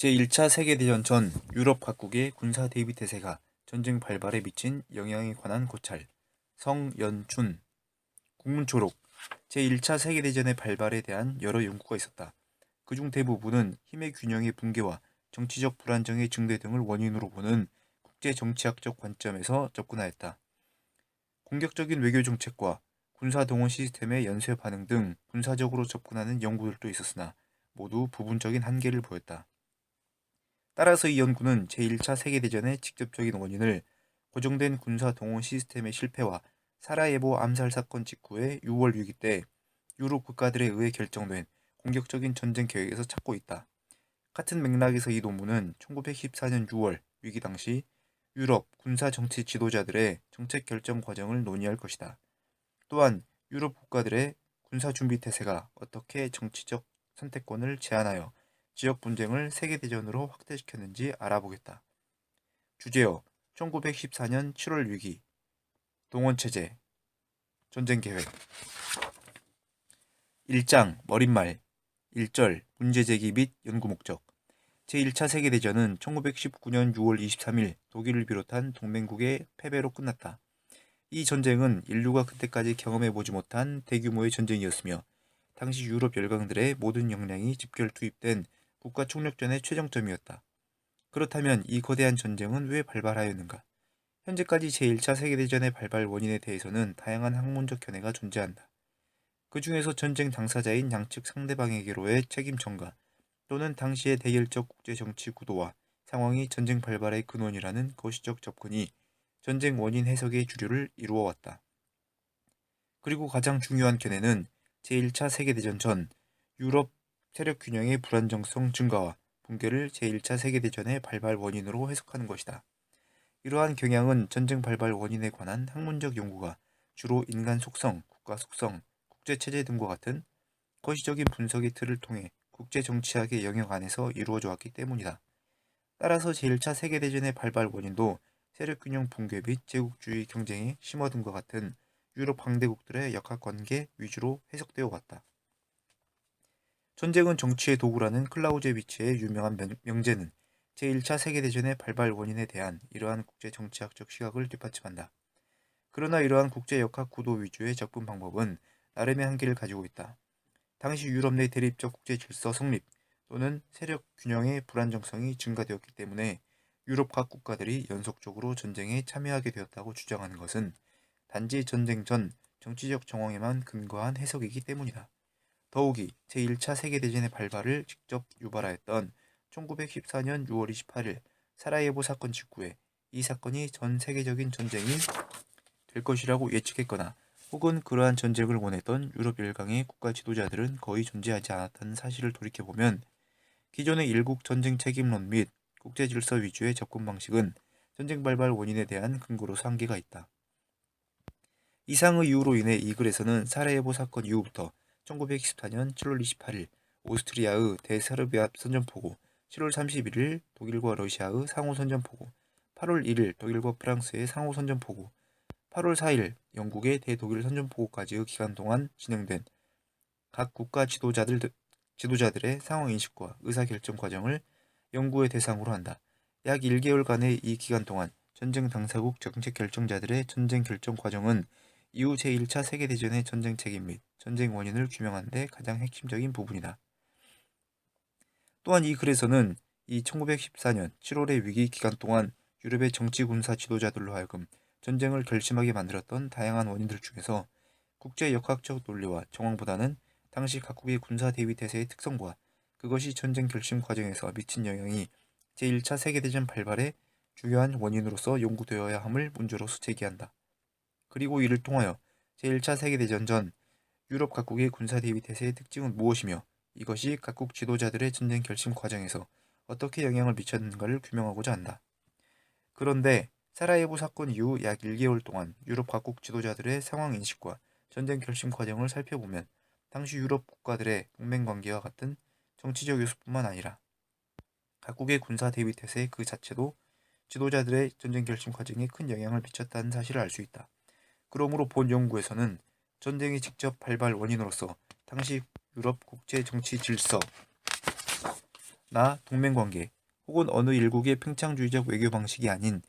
제1차 세계대전 전 유럽 각국의 군사 대비 태세가 전쟁 발발에 미친 영향에 관한 고찰. 성연춘. 국문초록. 제1차 세계대전의 발발에 대한 여러 연구가 있었다. 그중 대부분은 힘의 균형의 붕괴와 정치적 불안정의 증대 등을 원인으로 보는 국제정치학적 관점에서 접근하였다. 공격적인 외교 정책과 군사동원 시스템의 연쇄 반응 등 군사적으로 접근하는 연구들도 있었으나 모두 부분적인 한계를 보였다. 따라서 이 연구는 제1차 세계대전의 직접적인 원인을 고정된 군사동원 시스템의 실패와 사라예보 암살 사건 직후의 6월 위기 때 유럽 국가들에 의해 결정된 공격적인 전쟁 계획에서 찾고 있다. 같은 맥락에서 이 논문은 1914년 6월 위기 당시 유럽 군사 정치 지도자들의 정책 결정 과정을 논의할 것이다. 또한 유럽 국가들의 군사 준비 태세가 어떻게 정치적 선택권을 제한하여 지역 분쟁을 세계대전으로 확대시켰는지 알아보겠다. 주제어 1914년 7월 위기 동원체제 전쟁계획 1장 머릿말 1절 문제제기 및 연구목적 제1차 세계대전은 1919년 6월 23일 독일을 비롯한 동맹국의 패배로 끝났다. 이 전쟁은 인류가 그때까지 경험해보지 못한 대규모의 전쟁이었으며 당시 유럽 열강들의 모든 역량이 집결 투입된 국가 총력전의 최정점이었다. 그렇다면 이 거대한 전쟁은 왜 발발하였는가? 현재까지 제1차 세계대전의 발발 원인에 대해서는 다양한 학문적 견해가 존재한다. 그 중에서 전쟁 당사자인 양측 상대방에게로의 책임 전가 또는 당시의 대결적 국제정치 구도와 상황이 전쟁 발발의 근원이라는 거시적 접근이 전쟁 원인 해석의 주류를 이루어왔다. 그리고 가장 중요한 견해는 제1차 세계대전 전 유럽 세력 균형의 불안정성 증가와 붕괴를 제1차 세계대전의 발발 원인으로 해석하는 것이다. 이러한 경향은 전쟁 발발 원인에 관한 학문적 연구가 주로 인간 속성, 국가 속성, 국제체제 등과 같은 거시적인 분석의 틀을 통해 국제정치학의 영역 안에서 이루어져 왔기 때문이다. 따라서 제1차 세계대전의 발발 원인도 세력균형 붕괴 및 제국주의 경쟁의 심화등과 같은 유럽 강대국들의 역학관계 위주로 해석되어 왔다. 전쟁은 정치의 도구라는 클라우제비치의 유명한 명제는 제1차 세계대전의 발발 원인에 대한 이러한 국제정치학적 시각을 뒷받침한다. 그러나 이러한 국제역학 구도 위주의 접근 방법은 나름의 한계를 가지고 있다. 당시 유럽 내 대립적 국제질서 성립 또는 세력 균형의 불안정성이 증가되었기 때문에 유럽 각 국가들이 연속적으로 전쟁에 참여하게 되었다고 주장하는 것은 단지 전쟁 전 정치적 정황에만 근거한 해석이기 때문이다. 더욱이 제1차 세계대전의 발발을 직접 유발하였던 1914년 6월 28일 사라예보 사건 직후에 이 사건이 전 세계적인 전쟁이 될 것이라고 예측했거나 혹은 그러한 전쟁을 원했던 유럽 열강의 국가 지도자들은 거의 존재하지 않았다는 사실을 돌이켜보면 기존의 일국 전쟁 책임론 및 국제질서 위주의 접근 방식은 전쟁 발발 원인에 대한 근거로서 한계가 있다. 이상의 이유로 인해 이 글에서는 사라예보 사건 이후부터 1914년 7월 28일 오스트리아의 대세르비아 선전포고, 7월 31일 독일과 러시아의 상호 선전포고, 8월 1일 독일과 프랑스의 상호 선전포고, 8월 4일 영국의 대독일 선전포고까지의 기간 동안 진행된 각 국가 지도자들의 상황인식과 의사결정 과정을 연구의 대상으로 한다. 약 1개월간의 이 기간 동안 전쟁 당사국 정책 결정자들의 전쟁 결정 과정은 이후 제1차 세계대전의 전쟁 책임 및 전쟁 원인을 규명하는 데 가장 핵심적인 부분이다. 또한 이 글에서는 이 1914년 7월의 위기 기간 동안 유럽의 정치 군사 지도자들로 하여금 전쟁을 결심하게 만들었던 다양한 원인들 중에서 국제 역학적 논리와 정황보다는 당시 각국의 군사 대비 태세의 특성과 그것이 전쟁 결심 과정에서 미친 영향이 제1차 세계대전 발발의 주요한 원인으로서 연구되어야 함을 문제로서 제기한다. 그리고 이를 통하여 제1차 세계대전 전 유럽 각국의 군사 대비 태세의 특징은 무엇이며 이것이 각국 지도자들의 전쟁 결심 과정에서 어떻게 영향을 미쳤는가를 규명하고자 한다. 그런데 사라예보 사건 이후 약 1개월 동안 유럽 각국 지도자들의 상황 인식과 전쟁 결심 과정을 살펴보면 당시 유럽 국가들의 동맹 관계와 같은 정치적 요소뿐만 아니라 각국의 군사 대비 태세 그 자체도 지도자들의 전쟁 결심 과정에 큰 영향을 미쳤다는 사실을 알 수 있다. 그러므로 본 연구에서는 전쟁의 직접 발발 원인으로서 당시 유럽 국제 정치 질서 동맹관계 혹은 어느 일국의 팽창주의적 외교 방식이 아닌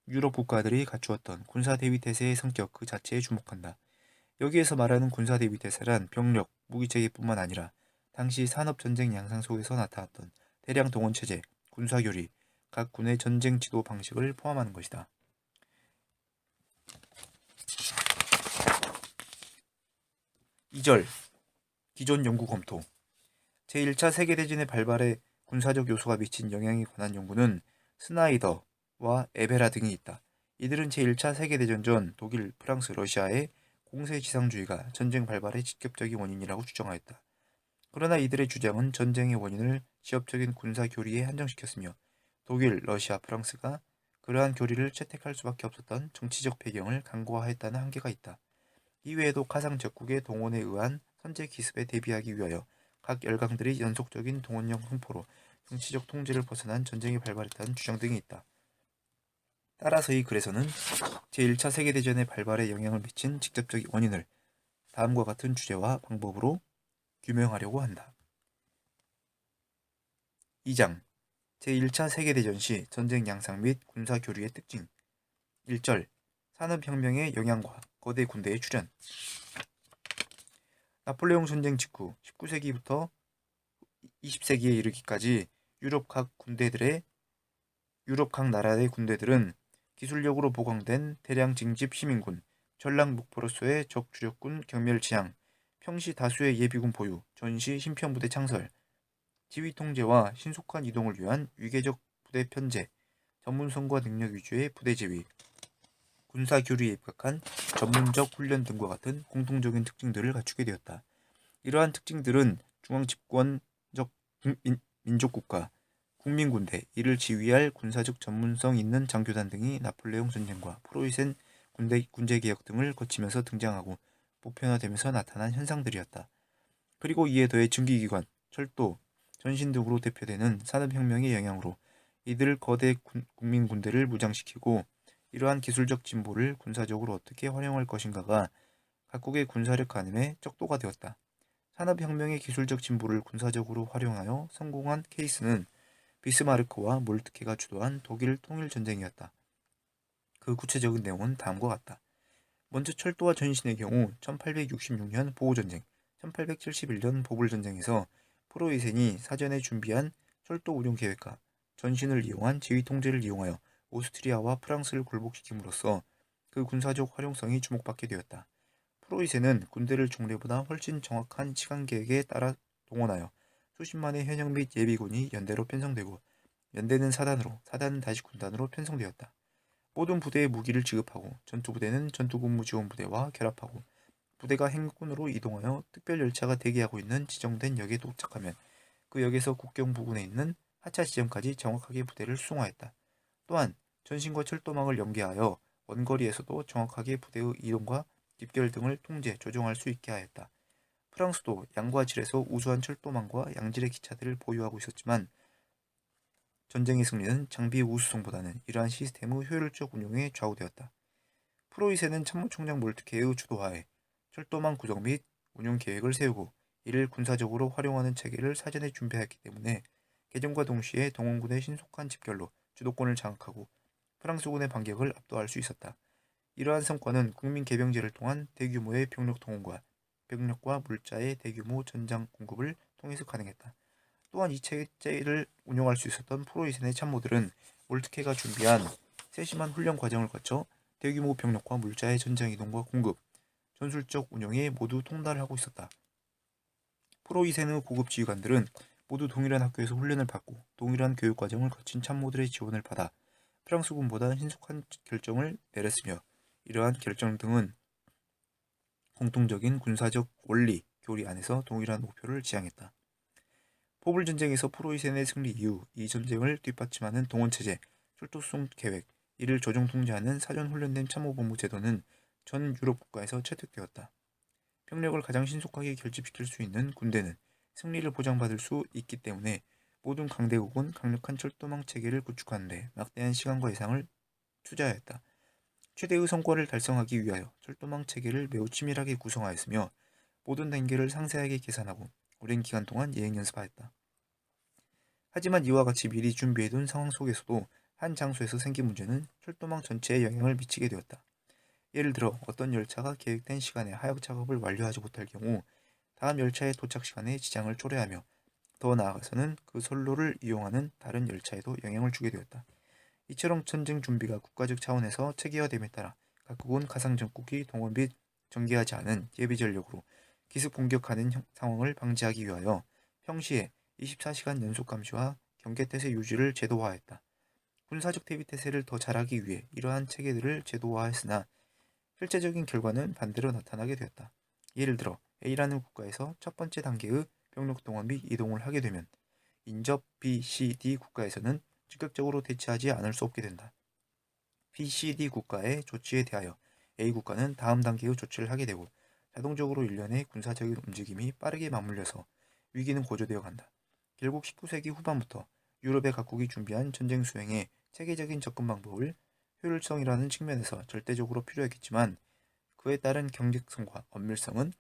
유럽 국가들이 갖추었던 군사대위태세의 성격 그 자체에 주목한다. 여기에서 말하는 군사대위태세란 병력, 무기체계뿐만 아니라 당시 산업전쟁 양상 속에서 나타났던 대량 동원체제, 군사교리, 각 군의 전쟁 지도 방식을 포함하는 것이다. 2절 기존 연구 검토 제1차 세계대전의 발발에 군사적 요소가 미친 영향에 관한 연구는 스나이더와 에베라 등이 있다. 이들은 제1차 세계대전 전 독일, 프랑스, 러시아의 공세지상주의가 전쟁 발발의 직접적인 원인이라고 주장하였다. 그러나 이들의 주장은 전쟁의 원인을 지역적인 군사 교리에 한정시켰으며 독일, 러시아, 프랑스가 그러한 교리를 채택할 수밖에 없었던 정치적 배경을 간과하였다는 한계가 있다. 이외에도 가상 적국의 동원에 의한 선제 기습에 대비하기 위하여 각 열강들이 연속적인 동원령 횡포로 정치적 통제를 벗어난 전쟁이 발발했다는 주장 등이 있다. 따라서 이 글에서는 제1차 세계대전의 발발에 영향을 미친 직접적인 원인을 다음과 같은 주제와 방법으로 규명하려고 한다. 2장 제1차 세계대전 시 전쟁 양상 및 군사 교류의 특징 1절 산업혁명의 영향과 거대 군대의 출현 나폴레옹 전쟁 직후 19세기부터 20세기에 이르기까지 유럽 각 나라의 군대들은 기술력으로 보강된 대량 징집 시민군, 전략 목표로서의 적 주력군 경멸 지향, 평시 다수의 예비군 보유, 전시 신편부대 창설, 지휘 통제와 신속한 이동을 위한 위계적 부대 편제, 전문성과 능력 위주의 부대 지휘, 군사 교류에 입각한 전문적 훈련 등과 같은 공통적인 특징들을 갖추게 되었다. 이러한 특징들은 중앙 집권적 민족국가, 국민군대, 이를 지휘할 군사적 전문성 있는 장교단 등이 나폴레옹 전쟁과 프로이센 군제개혁 등을 거치면서 등장하고 보편화되면서 나타난 현상들이었다. 그리고 이에 더해 증기기관, 철도, 전신 등으로 대표되는 산업혁명의 영향으로 이들 거대 국민군대를 무장시키고 이러한 기술적 진보를 군사적으로 어떻게 활용할 것인가가 각국의 군사력 가늠의 척도가 되었다. 산업혁명의 기술적 진보를 군사적으로 활용하여 성공한 케이스는 비스마르크와 몰트케가 주도한 독일 통일전쟁이었다. 그 구체적인 내용은 다음과 같다. 먼저 철도와 전신의 경우 1866년 보호전쟁, 1871년 보불전쟁에서 프로이센이 사전에 준비한 철도 운용 계획과 전신을 이용한 지휘 통제를 이용하여 오스트리아와 프랑스를 굴복시킴으로써 그 군사적 활용성이 주목받게 되었다. 프로이센은 군대를 종래보다 훨씬 정확한 시간 계획에 따라 동원하여 수십만의 현역 및 예비군이 연대로 편성되고 연대는 사단으로, 사단은 다시 군단으로 편성되었다. 모든 부대에 무기를 지급하고 전투부대는 전투근무지원부대와 결합하고 부대가 행군으로 이동하여 특별 열차가 대기하고 있는 지정된 역에 도착하면 그 역에서 국경 부근에 있는 하차 지점까지 정확하게 부대를 수송하였다. 또한 전신과 철도망을 연계하여 원거리에서도 정확하게 부대의 이동과 집결 등을 통제, 조정할 수 있게 하였다. 프랑스도 양과 질에서 우수한 철도망과 양질의 기차들을 보유하고 있었지만 전쟁의 승리는 장비의 우수성보다는 이러한 시스템의 효율적 운용에 좌우되었다. 프로이센은 참모총장 몰트케의 주도하에 철도망 구성 및 운용 계획을 세우고 이를 군사적으로 활용하는 체계를 사전에 준비하였기 때문에 개정과 동시에 동원군의 신속한 집결로 주도권을 장악하고 프랑스군의 반격을 압도할 수 있었다. 이러한 성과는 국민 개병제를 통한 대규모의 병력 동원과 병력과 물자의 대규모 전장 공급을 통해서 가능했다. 또한 이 체제를 운영할 수 있었던 프로이센의 참모들은 몰트케가 준비한 세심한 훈련 과정을 거쳐 대규모 병력과 물자의 전장 이동과 공급, 전술적 운영에 모두 통달을 하고 있었다. 프로이센의 고급 지휘관들은 모두 동일한 학교에서 훈련을 받고 동일한 교육 과정을 거친 참모들의 지원을 받아 프랑스군보다 신속한 결정을 내렸으며 이러한 결정 등은 공통적인 군사적 원리, 교리 안에서 동일한 목표를 지향했다. 포불전쟁에서 프로이센의 승리 이후 이 전쟁을 뒷받침하는 동원체제, 철도수송 계획, 이를 조정 통제하는 사전 훈련된 참모본부 제도는 전 유럽 국가에서 채택되었다. 병력을 가장 신속하게 결집시킬 수 있는 군대는 승리를 보장받을 수 있기 때문에 모든 강대국은 강력한 철도망 체계를 구축하는 데 막대한 시간과 예산을 투자하였다. 최대의 성과를 달성하기 위하여 철도망 체계를 매우 치밀하게 구성하였으며 모든 단계를 상세하게 계산하고 오랜 기간 동안 예행 연습하였다. 하지만 이와 같이 미리 준비해둔 상황 속에서도 한 장소에서 생긴 문제는 철도망 전체에 영향을 미치게 되었다. 예를 들어 어떤 열차가 계획된 시간에 하역 작업을 완료하지 못할 경우 다음 열차의 도착 시간에 지장을 초래하며 더 나아가서는 그 선로를 이용하는 다른 열차에도 영향을 주게 되었다. 이처럼 전쟁 준비가 국가적 차원에서 체계화됨에 따라 각국은 가상 전국이 동원 및 전개하지 않은 예비 전력으로 기습 공격하는 상황을 방지하기 위하여 평시에 24시간 연속 감시와 경계태세 유지를 제도화했다. 군사적 대비태세를 더 잘하기 위해 이러한 체계들을 제도화했으나 실제적인 결과는 반대로 나타나게 되었다. 예를 들어 A라는 국가에서 첫 번째 단계의 병력 동원 및 이동을 하게 되면 인접 B, C, D 국가에서는 즉각적으로 대처하지 않을 수 없게 된다. B, C, D 국가의 조치에 대하여 A 국가는 다음 단계의 조치를 하게 되고 자동적으로 일련의 군사적인 움직임이 빠르게 맞물려서 위기는 고조되어 간다. 결국 19세기 후반부터 유럽의 각국이 준비한 전쟁 수행의 체계적인 접근 방법을 효율성이라는 측면에서 절대적으로 필요했겠지만 그에 따른 경직성과 엄밀성은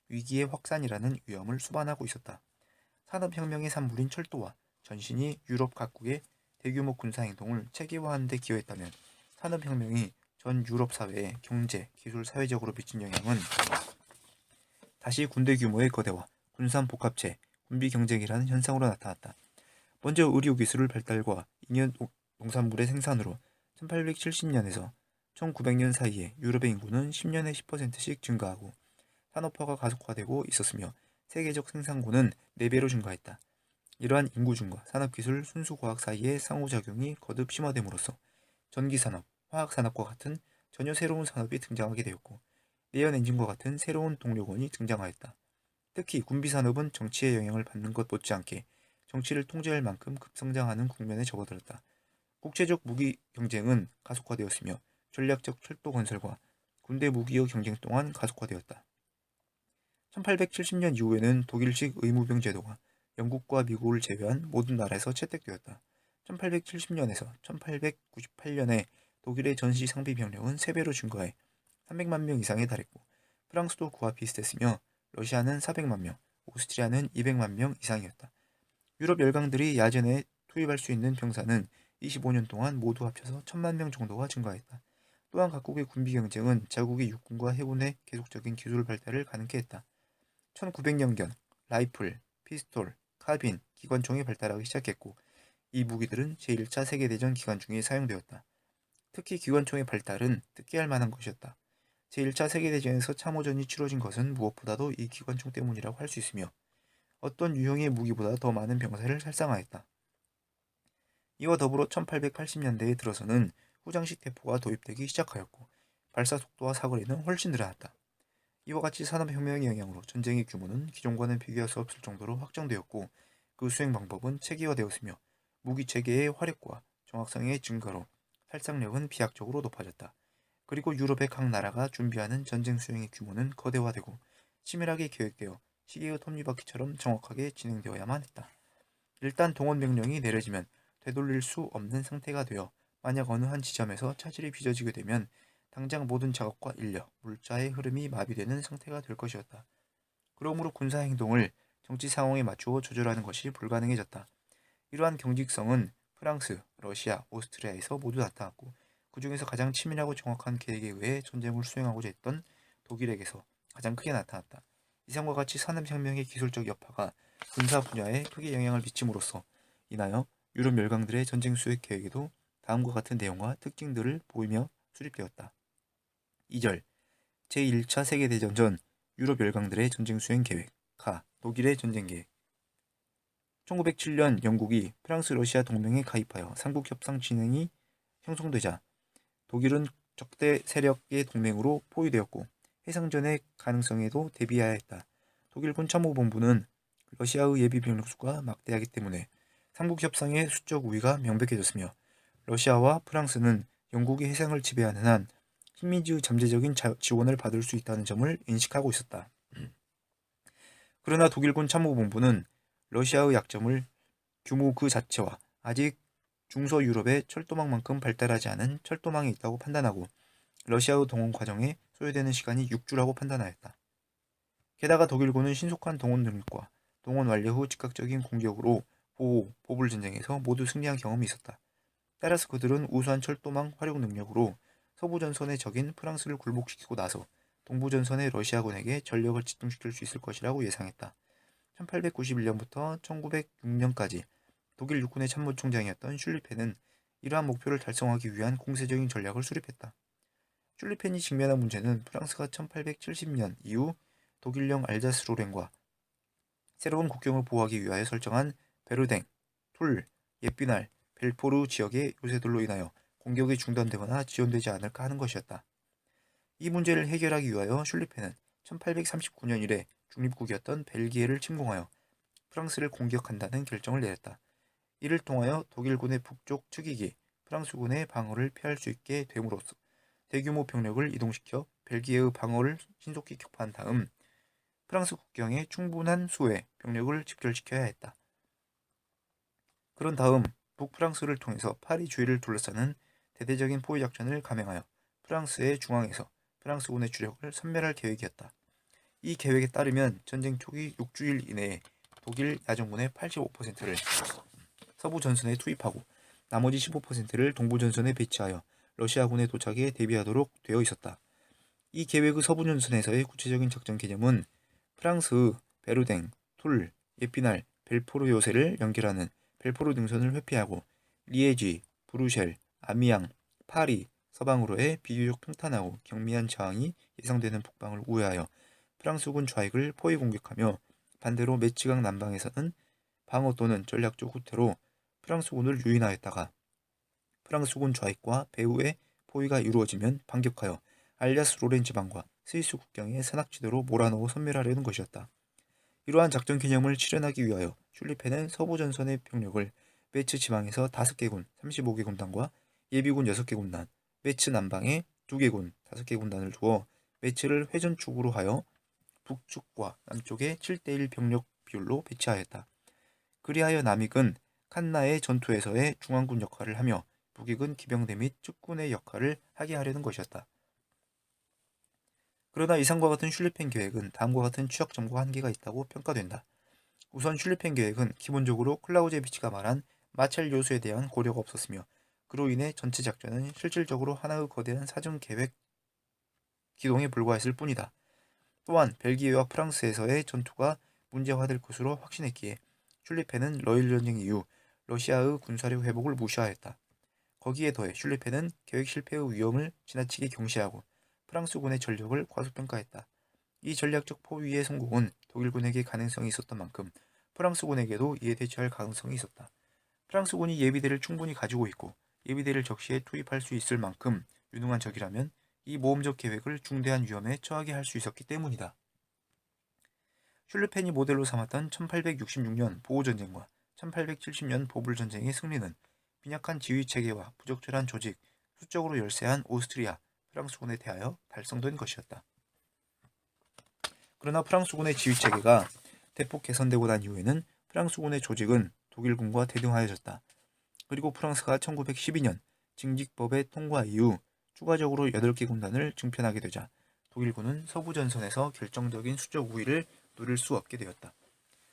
위기의 확산이라는 위험을 수반하고 있었다. 산업혁명의 산물인 철도와 전신이 유럽 각국의 대규모 군사행동을 체계화하는 데 기여했다면 산업혁명이 전 유럽 사회의 경제, 기술, 사회적으로 미친 영향은 다시 군대 규모의 거대화, 군산 복합체, 군비 경쟁이라는 현상으로 나타났다. 먼저 의료기술의 발달과 인연 농산물의 생산으로 1870년에서 1900년 사이에 유럽의 인구는 10년에 10%씩 증가하고 산업화가 가속화되고 있었으며 세계적 생산고는 4배로 증가했다. 이러한 인구 증가, 산업기술, 순수과학 사이의 상호작용이 거듭 심화됨으로써 전기산업, 화학산업과 같은 전혀 새로운 산업이 등장하게 되었고 내연 엔진과 같은 새로운 동력원이 등장하였다. 특히 군비산업은 정치의 영향을 받는 것 못지않게 정치를 통제할 만큼 급성장하는 국면에 접어들었다. 국제적 무기 경쟁은 가속화되었으며 전략적 철도 건설과 군대 무기의 경쟁 또한 가속화되었다. 1870년 이후에는 독일식 의무병 제도가 영국과 미국을 제외한 모든 나라에서 채택되었다. 1870년에서 1898년에 독일의 전시 상비 병력은 3배로 증가해 300만 명 이상에 달했고 프랑스도 그와 비슷했으며 러시아는 400만 명, 오스트리아는 200만 명 이상이었다. 유럽 열강들이 야전에 투입할 수 있는 병사는 25년 동안 모두 합쳐서 1000만 명 정도가 증가했다. 또한 각국의 군비 경쟁은 자국의 육군과 해군의 계속적인 기술 발달을 가능케 했다. 1900년경 라이플, 피스톨, 카빈, 기관총이 발달하기 시작했고 이 무기들은 제1차 세계대전 기간 중에 사용되었다. 특히 기관총의 발달은 특기할 만한 것이었다. 제1차 세계대전에서 참호전이 치러진 것은 무엇보다도 이 기관총 때문이라고 할 수 있으며 어떤 유형의 무기보다 더 많은 병사를 살상하였다. 이와 더불어 1880년대에 들어서는 후장식 대포가 도입되기 시작하였고 발사 속도와 사거리는 훨씬 늘어났다. 이와 같이 산업혁명의 영향으로 전쟁의 규모는 기존과는 비교할 수 없을 정도로 확장되었고 그 수행 방법은 체계화되었으며 무기 체계의 화력과 정확성의 증가로 살상력은 비약적으로 높아졌다. 그리고 유럽의 각 나라가 준비하는 전쟁 수행의 규모는 거대화되고 치밀하게 계획되어 시계의 톱니바퀴처럼 정확하게 진행되어야만 했다. 일단 동원 명령이 내려지면 되돌릴 수 없는 상태가 되어 만약 어느 한 지점에서 차질이 빚어지게 되면 당장 모든 작업과 인력, 물자의 흐름이 마비되는 상태가 될 것이었다. 그러므로 군사 행동을 정치 상황에 맞추어 조절하는 것이 불가능해졌다. 이러한 경직성은 프랑스, 러시아, 오스트리아에서 모두 나타났고 그 중에서 가장 치밀하고 정확한 계획에 의해 전쟁을 수행하고자 했던 독일에게서 가장 크게 나타났다. 이상과 같이 산업혁명의 기술적 여파가 군사 분야에 크게 영향을 미침으로써 인하여 유럽 열강들의 전쟁 수행 계획에도 다음과 같은 내용과 특징들을 보이며 수립되었다. 2절 제1차 세계대전 전 유럽 열강들의 전쟁 수행 계획 독일의 전쟁 계획 1907년 영국이 프랑스 러시아 동맹에 가입하여 삼국 협상 진행이 형성되자 독일은 적대 세력의 동맹으로 포위되었고 해상전의 가능성에도 대비해야 했다. 독일군 참모본부는 러시아의 예비 병력 수가 막대하기 때문에 삼국 협상의 수적 우위가 명백해졌으며 러시아와 프랑스는 영국이 해상을 지배하는 한 식민지의 잠재적인 지원을 받을 수 있다는 점을 인식하고 있었다. 그러나 독일군 참모본부는 러시아의 약점을 규모 그 자체와 아직 중서유럽의 철도망만큼 발달하지 않은 철도망이 있다고 판단하고 러시아의 동원 과정에 소요되는 시간이 6주라고 판단하였다. 게다가 독일군은 신속한 동원 능력과 동원 완료 후 즉각적인 공격으로 보호, 보불 전쟁에서 모두 승리한 경험이 있었다. 따라서 그들은 우수한 철도망 활용 능력으로 서부전선의 적인 프랑스를 굴복시키고 나서 동부전선의 러시아군에게 전력을 집중시킬 수 있을 것이라고 예상했다. 1891년부터 1906년까지 독일 육군의 참모총장이었던 슐리펜은 이러한 목표를 달성하기 위한 공세적인 전략을 수립했다. 슐리펜이 직면한 문제는 프랑스가 1870년 이후 독일령 알자스로렌과 새로운 국경을 보호하기 위하여 설정한 베르댕, 툴, 예삐날, 벨포르 지역의 요새들로 인하여 공격이 중단되거나 지연되지 않을까 하는 것이었다. 이 문제를 해결하기 위하여 슐리펜은 1839년 이래 중립국이었던 벨기에를 침공하여 프랑스를 공격한다는 결정을 내렸다. 이를 통하여 독일군의 북쪽 측익이 프랑스군의 방어를 피할 수 있게 됨으로써 대규모 병력을 이동시켜 벨기에의 방어를 신속히 격파한 다음 프랑스 국경에 충분한 수의 병력을 집결시켜야 했다. 그런 다음 북프랑스를 통해서 파리 주위를 둘러싸는 대대적인 포위 작전을 감행하여 프랑스의 중앙에서 프랑스군의 주력을 섬멸할 계획이었다. 이 계획에 따르면 전쟁 초기 6주일 이내에 독일 야전군의 85%를 서부 전선에 투입하고 나머지 15%를 동부 전선에 배치하여 러시아군의 도착에 대비하도록 되어 있었다. 이 계획의 서부 전선에서의 구체적인 작전 개념은 프랑스의 베르댕, 툴, 예피날, 벨포르 요새를 연결하는 벨포르 등선을 회피하고 리에지, 브루셀, 아미앙, 파리, 서방으로의 비교적 평탄하고 경미한 저항이 예상되는 북방을 우회하여 프랑스군 좌익을 포위 공격하며 반대로 메치강 남방에서는 방어 또는 전략적 후퇴로 프랑스군을 유인하였다가 프랑스군 좌익과 배후의 포위가 이루어지면 반격하여 알자스 로렌 지방과 스위스 국경의 산악지대로 몰아넣어 섬멸하려는 것이었다. 이러한 작전 개념을 실현하기 위하여 슐리펜은 서부 전선의 병력을 메츠 지방에서 5개 군 35개 군단과 예비군 6개 군단, 메츠 남방에 2개 군 5개 군단을 두어 메츠를 회전축으로 하여 북쪽과 남쪽에 7대1 병력 비율로 배치하였다. 그리하여 남익은 칸나의 전투에서의 중앙군 역할을 하며 북익은 기병대 및 측군의 역할을 하게 하려는 것이었다. 그러나 이상과 같은 슐리펜 계획은 다음과 같은 취약점과 한계가 있다고 평가된다. 우선 슐리펜 계획은 기본적으로 클라우제비치가 말한 마찰 요소에 대한 고려가 없었으며 그로 인해 전체 작전은 실질적으로 하나의 거대한 사전 계획 기동에 불과했을 뿐이다. 또한 벨기에와 프랑스에서의 전투가 문제화될 것으로 확신했기에 슐리펜은 러일 전쟁 이후 러시아의 군사력 회복을 무시하였다. 거기에 더해 슐리펜은 계획 실패의 위험을 지나치게 경시하고 프랑스군의 전력을 과소평가했다. 이 전략적 포위의 성공은 독일군에게 가능성이 있었던 만큼 프랑스군에게도 이에 대처할 가능성이 있었다. 프랑스군이 예비대를 충분히 가지고 있고 예비대를 적시에 투입할 수 있을 만큼 유능한 적이라면 이 모험적 계획을 중대한 위험에 처하게 할 수 있었기 때문이다. 슐리펜이 모델로 삼았던 1866년 보호전쟁과 1870년 보불전쟁의 승리는 빈약한 지휘체계와 부적절한 조직, 수적으로 열세한 오스트리아, 프랑스군에 대하여 달성된 것이었다. 그러나 프랑스군의 지휘체계가 대폭 개선되고 난 이후에는 프랑스군의 조직은 독일군과 대등하여졌다. 그리고 프랑스가 1912년 징직법의 통과 이후 추가적으로 8개 군단을 증편하게 되자 독일군은 서부 전선에서 결정적인 수적 우위를 누릴 수 없게 되었다.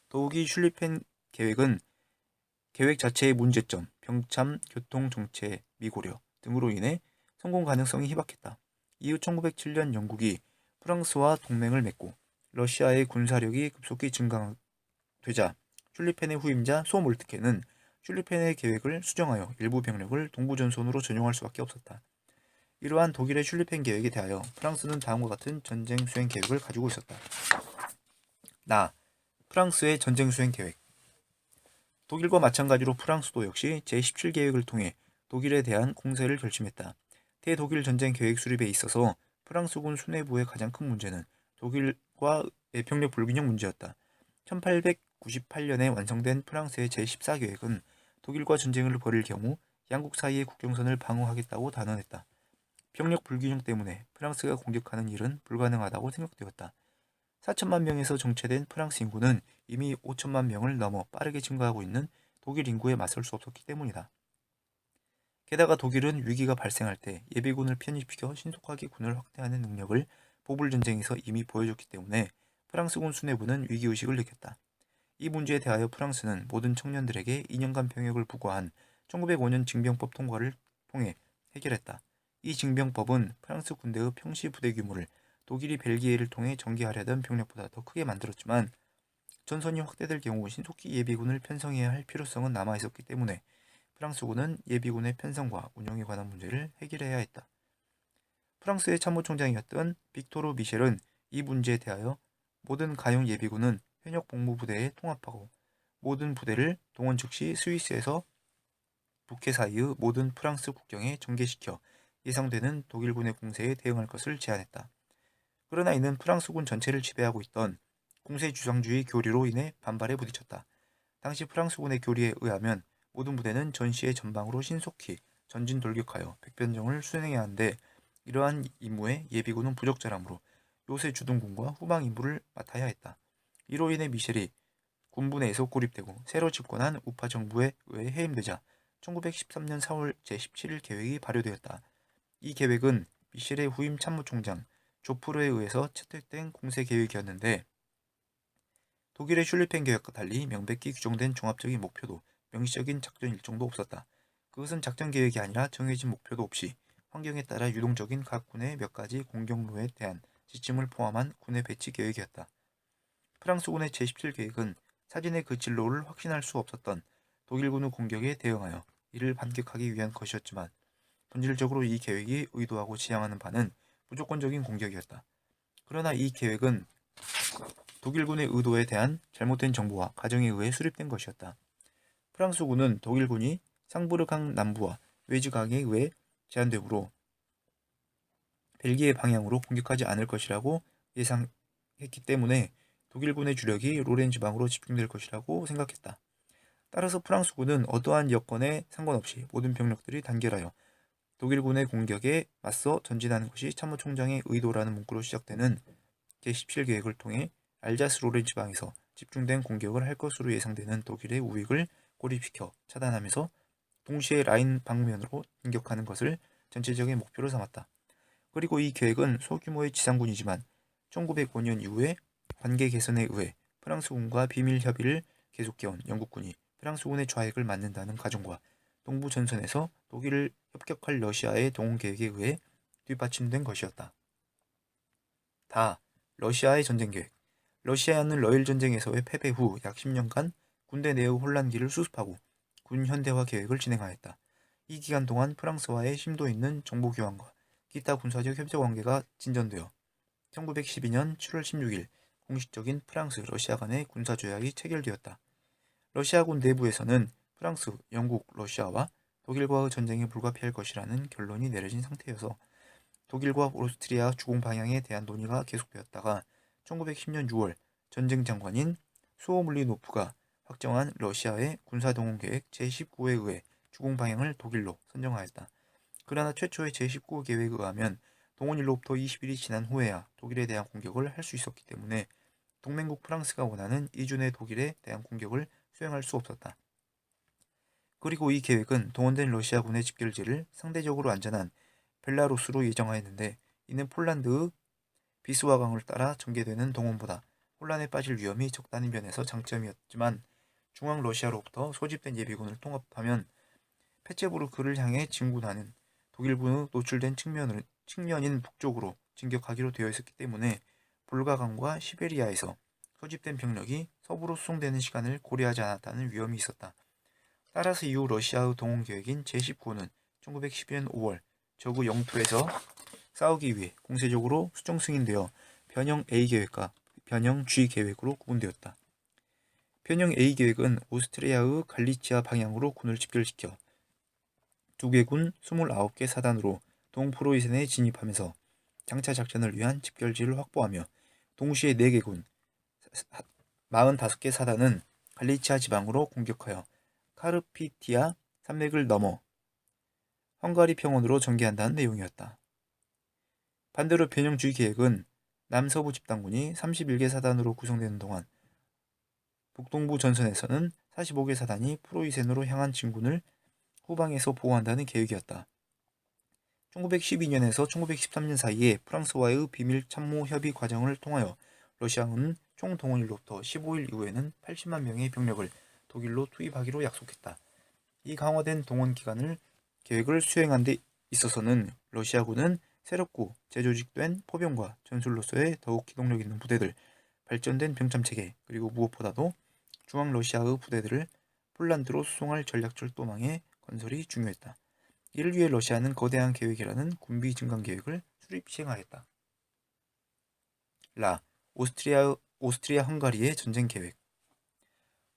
더욱이 슐리펜 계획은 계획 자체의 문제점, 병참, 교통 정체 미고려 등으로 인해 성공 가능성이 희박했다. 이후 1907년 영국이 프랑스와 동맹을 맺고 러시아의 군사력이 급속히 증강되자 슐리펜의 후임자 소몰트케는 슐리펜의 계획을 수정하여 일부 병력을 동부전선으로 전용할 수밖에 없었다. 이러한 독일의 슐리펜 계획에 대하여 프랑스는 다음과 같은 전쟁 수행 계획을 가지고 있었다. 프랑스의 전쟁 수행 계획. 독일과 마찬가지로 프랑스도 역시 제17계획을 통해 독일에 대한 공세를 결심했다. 대독일 전쟁 계획 수립에 있어서 프랑스군 수뇌부의 가장 큰 문제는 독일과의 병력 불균형 문제였다. 1898년에 완성된 프랑스의 제14계획은 독일과 전쟁을 벌일 경우 양국 사이의 국경선을 방어하겠다고 단언했다. 병력 불균형 때문에 프랑스가 공격하는 일은 불가능하다고 생각되었다. 4천만 명에서 정체된 프랑스 인구는 이미 5천만 명을 넘어 빠르게 증가하고 있는 독일 인구에 맞설 수 없었기 때문이다. 게다가 독일은 위기가 발생할 때 예비군을 편입시켜 신속하게 군을 확대하는 능력을 보불전쟁에서 이미 보여줬기 때문에 프랑스군 수뇌부는 위기의식을 느꼈다. 이 문제에 대하여 프랑스는 모든 청년들에게 2년간 병역을 부과한 1905년 징병법 통과를 통해 해결했다. 이 징병법은 프랑스 군대의 평시 부대 규모를 독일이 벨기에를 통해 전개하려던 병력보다 더 크게 만들었지만 전선이 확대될 경우 신속히 예비군을 편성해야 할 필요성은 남아있었기 때문에 프랑스군은 예비군의 편성과 운영에 관한 문제를 해결해야 했다. 프랑스의 참모총장이었던 빅토르 미셸은 이 문제에 대하여 모든 가용 예비군은 현역 복무부대에 통합하고 모든 부대를 동원 즉시 스위스에서 북해 사이의 모든 프랑스 국경에 전개시켜 예상되는 독일군의 공세에 대응할 것을 제안했다. 그러나 이는 프랑스군 전체를 지배하고 있던 공세주장주의 교리로 인해 반발에 부딪혔다. 당시 프랑스군의 교리에 의하면 모든 부대는 전시의 전방으로 신속히 전진 돌격하여 백변정을 수행해야 하는데 이러한 임무에 예비군은 부적절하므로 요새 주둔군과 후방 임무를 맡아야 했다. 이로 인해 미셸이 군부 내에서 고립되고 새로 집권한 우파 정부에 의해 해임되자 1913년 4월 제17일 계획이 발효되었다. 이 계획은 미셸의 후임 참모총장 조프르에 의해서 채택된 공세 계획이었는데 독일의 슐리펜 계획과 달리 명백히 규정된 종합적인 목표도 명시적인 작전 일정도 없었다. 그것은 작전 계획이 아니라 정해진 목표도 없이 환경에 따라 유동적인 각 군의 몇 가지 공격로에 대한 지침을 포함한 군의 배치 계획이었다. 프랑스군의 제17계획은 사진의 그 진로를 확신할 수 없었던 독일군의 공격에 대응하여 이를 반격하기 위한 것이었지만 본질적으로 이 계획이 의도하고 지향하는 바는 무조건적인 공격이었다. 그러나 이 계획은 독일군의 의도에 대한 잘못된 정보와 가정에 의해 수립된 것이었다. 프랑스군은 독일군이 상부르강 남부와 웨즈강에 의해 제한되므로 벨기에 방향으로 공격하지 않을 것이라고 예상했기 때문에 독일군의 주력이 로렌 지방으로 집중될 것이라고 생각했다. 따라서 프랑스군은 어떠한 여건에 상관없이 모든 병력들이 단결하여 독일군의 공격에 맞서 전진하는 것이 참모총장의 의도라는 문구로 시작되는 제17계획을 통해 알자스 로렌 지방에서 집중된 공격을 할 것으로 예상되는 독일의 우익을 고립시켜 차단하면서 동시에 라인 방면으로 진격하는 것을 전체적인 목표로 삼았다. 그리고 이 계획은 소규모의 지상군이지만 1905년 이후에 관계 개선에 의해 프랑스군과 비밀 협의를 계속해온 영국군이 프랑스군의 좌익을 맞는다는 가정과 동부 전선에서 독일을 협격할 러시아의 동원 계획에 의해 뒷받침된 것이었다. 러시아의 전쟁 계획. 러시아는 러일 전쟁에서의 패배 후 약 10년간 군대 내의 혼란기를 수습하고 군 현대화 계획을 진행하였다. 이 기간 동안 프랑스와의 심도 있는 정보 교환과 기타 군사적 협조 관계가 진전되어 1912년 7월 16일 공식적인 프랑스, 러시아 간의 군사조약이 체결되었다. 러시아군 내부에서는 프랑스, 영국, 러시아와 독일과의 전쟁에 불가피할 것이라는 결론이 내려진 상태여서 독일과 오스트리아 주공 방향에 대한 논의가 계속되었다가 1910년 6월 전쟁 장관인 수오물리노프가 확정한 러시아의 군사동원 계획 제19호에 의해 주공 방향을 독일로 선정하였다. 그러나 최초의 제19호 계획에 의하면 동원일로부터 20일이 지난 후에야 독일에 대한 공격을 할 수 있었기 때문에 동맹국 프랑스가 원하는 이준의 독일에 대한 공격을 수행할 수 없었다. 그리고 이 계획은 동원된 러시아군의 집결지를 상대적으로 안전한 벨라루스로 예정하였는데 이는 폴란드의 비스와강을 따라 전개되는 동원보다 혼란에 빠질 위험이 적다는 면에서 장점이었지만 중앙 러시아로부터 소집된 예비군을 통합하면 페체부르크를 향해 진군하는 독일군의 노출된 측면인 북쪽으로 진격하기로 되어 있었기 때문에 볼가강과 시베리아에서 소집된 병력이 서부로 수송되는 시간을 고려하지 않았다는 위험이 있었다. 따라서 이후 러시아의 동원 계획인 제19호는 1912년 5월 저구 영토에서 싸우기 위해 공세적으로 수정 승인되어 변형 A 계획과 변형 G 계획으로 구분되었다. 변형 A 계획은 오스트리아의 갈리치아 방향으로 군을 집결시켜 두 개 군 29개 사단으로 동프로이센에 진입하면서 장차 작전을 위한 집결지를 확보하며 동시에 4개 군 45개 사단은 갈리치아 지방으로 공격하여 카르피티아 산맥을 넘어 헝가리 평원으로 전개한다는 내용이었다. 반대로 변형주의 계획은 남서부 집단군이 31개 사단으로 구성되는 동안 북동부 전선에서는 45개 사단이 프로이센으로 향한 진군을 후방에서 보호한다는 계획이었다. 1912년에서 1913년 사이에 프랑스와의 비밀 참모 협의 과정을 통하여 러시아는 총 동원일로부터 15일 이후에는 80만 명의 병력을 독일로 투입하기로 약속했다. 이 강화된 동원 기간을 계획을 수행한 데 있어서는 러시아군은 새롭고 재조직된 포병과 전술로서의 더욱 기동력 있는 부대들, 발전된 병참체계, 그리고 무엇보다도 중앙 러시아의 부대들을 폴란드로 수송할 전략철도망의 건설이 중요했다. 이를 위해 러시아는 거대한 계획이라는 군비 증강 계획을 수립 시행하였다. 오스트리아 헝가리의 전쟁 계획.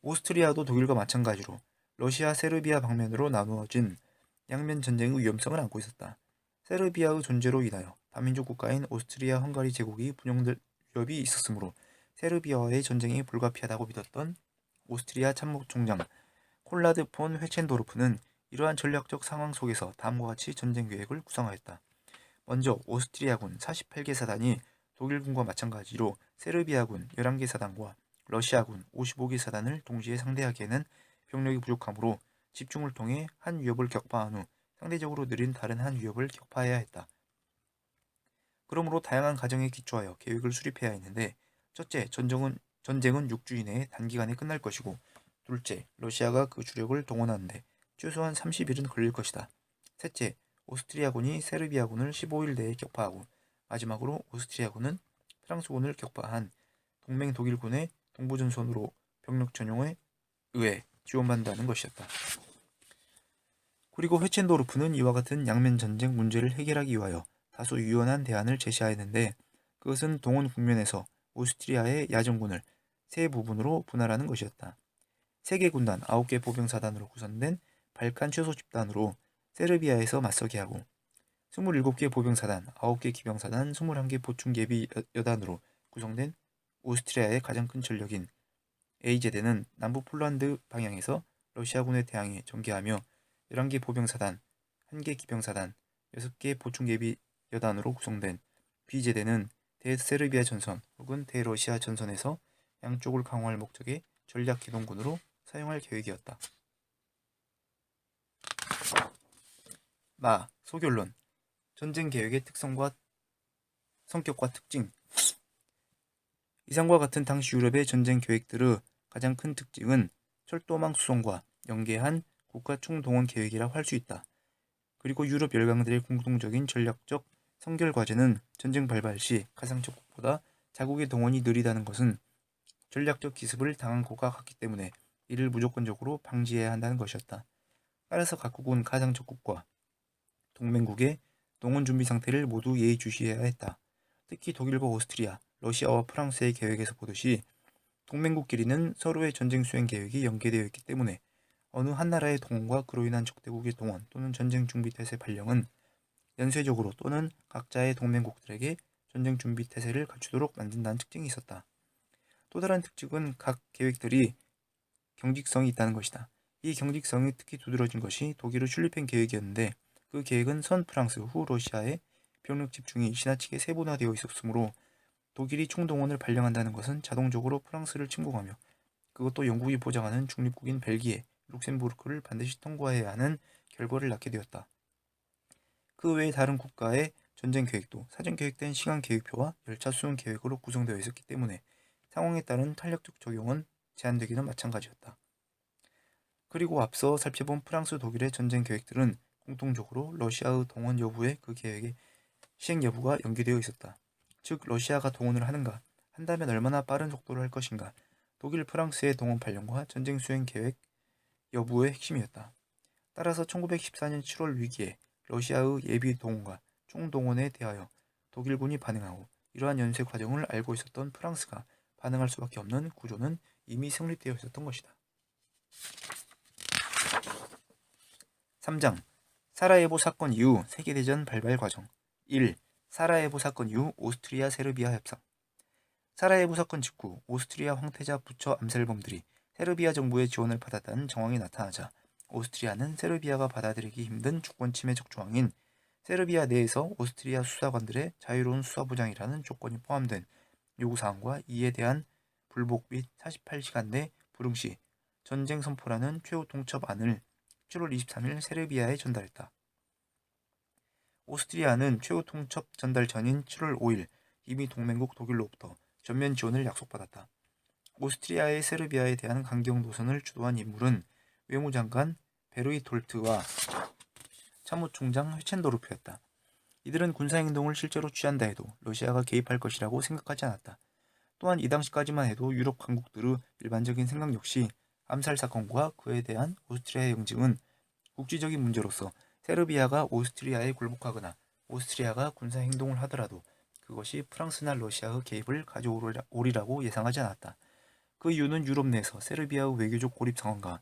오스트리아도 독일과 마찬가지로 러시아 세르비아 방면으로 나누어진 양면 전쟁의 위험성을 안고 있었다. 세르비아의 존재로 인하여 다민족 국가인 오스트리아 헝가리 제국이 분열될 위협이 있었으므로 세르비아와의 전쟁이 불가피하다고 믿었던 오스트리아 참모총장 콘라드 폰 회첸도르프는 이러한 전략적 상황 속에서 다음과 같이 전쟁 계획을 구상하였다. 먼저 오스트리아군 48개 사단이 독일군과 마찬가지로 세르비아군 11개 사단과 러시아군 55개 사단을 동시에 상대하기에는 병력이 부족하므로 집중을 통해 한 위협을 격파한 후 상대적으로 느린 다른 한 위협을 격파해야 했다. 그러므로 다양한 가정에 기초하여 계획을 수립해야 했는데, 첫째, 전쟁은 6주 이내에 단기간에 끝날 것이고, 둘째, 러시아가 그 주력을 동원하는데 최소한 30일은 걸릴 것이다. 셋째, 오스트리아군이 세르비아군을 15일 내에 격파하고, 마지막으로 오스트리아군은 프랑스군을 격파한 동맹 독일군의 동부전선으로 병력 전용에 의해 지원받는다는 것이었다. 그리고 회첸도르프는 이와 같은 양면 전쟁 문제를 해결하기 위하여 다소 유연한 대안을 제시하였는데, 그것은 동원 국면에서 오스트리아의 야전군을 세 부분으로 분할하는 것이었다. 3개 군단 9개 보병사단으로 구성된 발칸 최소 집단으로 세르비아에서 맞서게 하고, 27개 보병사단, 9개 기병사단, 21개 보충 예비 여단으로 구성된 오스트리아의 가장 큰 전력인 A제대는 남부 폴란드 방향에서 러시아군에 대항해 전개하며 11개 보병사단, 1개 기병사단, 6개 보충 예비 여단으로 구성된 B제대는 대세르비아 전선 혹은 대러시아 전선에서 양쪽을 강화할 목적의 전략 기동군으로 사용할 계획이었다. 소결론. 전쟁 계획의 특성과 성격과 특징. 이상과 같은 당시 유럽의 전쟁 계획들의 가장 큰 특징은 철도망 수송과 연계한 국가 총동원 계획이라 할 수 있다. 그리고 유럽 열강들의 공통적인 전략적 선결 과제는 전쟁 발발 시 가상적국보다 자국의 동원이 느리다는 것은 전략적 기습을 당한 것과 같기 때문에 이를 무조건적으로 방지해야 한다는 것이었다. 따라서 각국은 가상적국과 동맹국의 동원 준비 상태를 모두 예의주시해야 했다. 특히 독일과 오스트리아, 러시아와 프랑스의 계획에서 보듯이 동맹국끼리는 서로의 전쟁 수행 계획이 연계되어 있기 때문에 어느 한 나라의 동원과 그로 인한 적대국의 동원 또는 전쟁 준비 태세 발령은 연쇄적으로 또는 각자의 동맹국들에게 전쟁 준비 태세를 갖추도록 만든다는 특징이 있었다. 또 다른 특징은 각 계획들이 경직성이 있다는 것이다. 이 경직성이 특히 두드러진 것이 독일의 슐리펜 계획이었는데, 그 계획은 선 프랑스 후 러시아의 병력 집중이 지나치게 세분화되어 있었으므로 독일이 총동원을 발령한다는 것은 자동적으로 프랑스를 침공하며 그것도 영국이 보장하는 중립국인 벨기에, 룩셈부르크를 반드시 통과해야 하는 결과를 낳게 되었다. 그 외에 다른 국가의 전쟁 계획도 사전 계획된 시간 계획표와 열차 수용 계획으로 구성되어 있었기 때문에 상황에 따른 탄력적 적용은 제한되기는 마찬가지였다. 그리고 앞서 살펴본 프랑스, 독일의 전쟁 계획들은 공통적으로 러시아의 동원 여부에 그 계획의 시행 여부가 연계되어 있었다. 즉, 러시아가 동원을 하는가, 한다면 얼마나 빠른 속도로 할 것인가, 독일, 프랑스의 동원 발령과 전쟁 수행 계획 여부의 핵심이었다. 따라서 1914년 7월 위기에 러시아의 예비 동원과 총동원에 대하여 독일군이 반응하고 이러한 연쇄 과정을 알고 있었던 프랑스가 반응할 수밖에 없는 구조는 이미 성립되어 있었던 것이다. 3장 사라예보 사건 이후 세계대전 발발 과정. 1. 사라예보 사건 이후 오스트리아 세르비아 협상. 사라예보 사건 직후 오스트리아 황태자 부처 암살범들이 세르비아 정부의 지원을 받았다는 정황이 나타나자 오스트리아는 세르비아가 받아들이기 힘든 주권 침해적 조항인 세르비아 내에서 오스트리아 수사관들의 자유로운 수사 보장이라는 조건이 포함된 요구사항과 이에 대한 불복 및 48시간 내 불응 시 전쟁 선포라는 최후 통첩안을 7월 23일 세르비아에 전달했다. 오스트리아는 최후 통첩 전달 전인 7월 5일 이미 동맹국 독일로부터 전면 지원을 약속받았다. 오스트리아의 세르비아에 대한 강경 노선을 주도한 인물은 외무장관 베르이톨트와 참모총장 회첸도르프였다. 이들은 군사행동을 실제로 취한다 해도 러시아가 개입할 것이라고 생각하지 않았다. 또한 이 당시까지만 해도 유럽 강국들의 일반적인 생각 역시 암살 사건과 그에 대한 오스트리아의 응징은 국지적인 문제로서 세르비아가 오스트리아에 굴복하거나 오스트리아가 군사행동을 하더라도 그것이 프랑스나 러시아의 개입을 가져오리라고 예상하지 않았다. 그 이유는 유럽 내에서 세르비아의 외교적 고립 상황과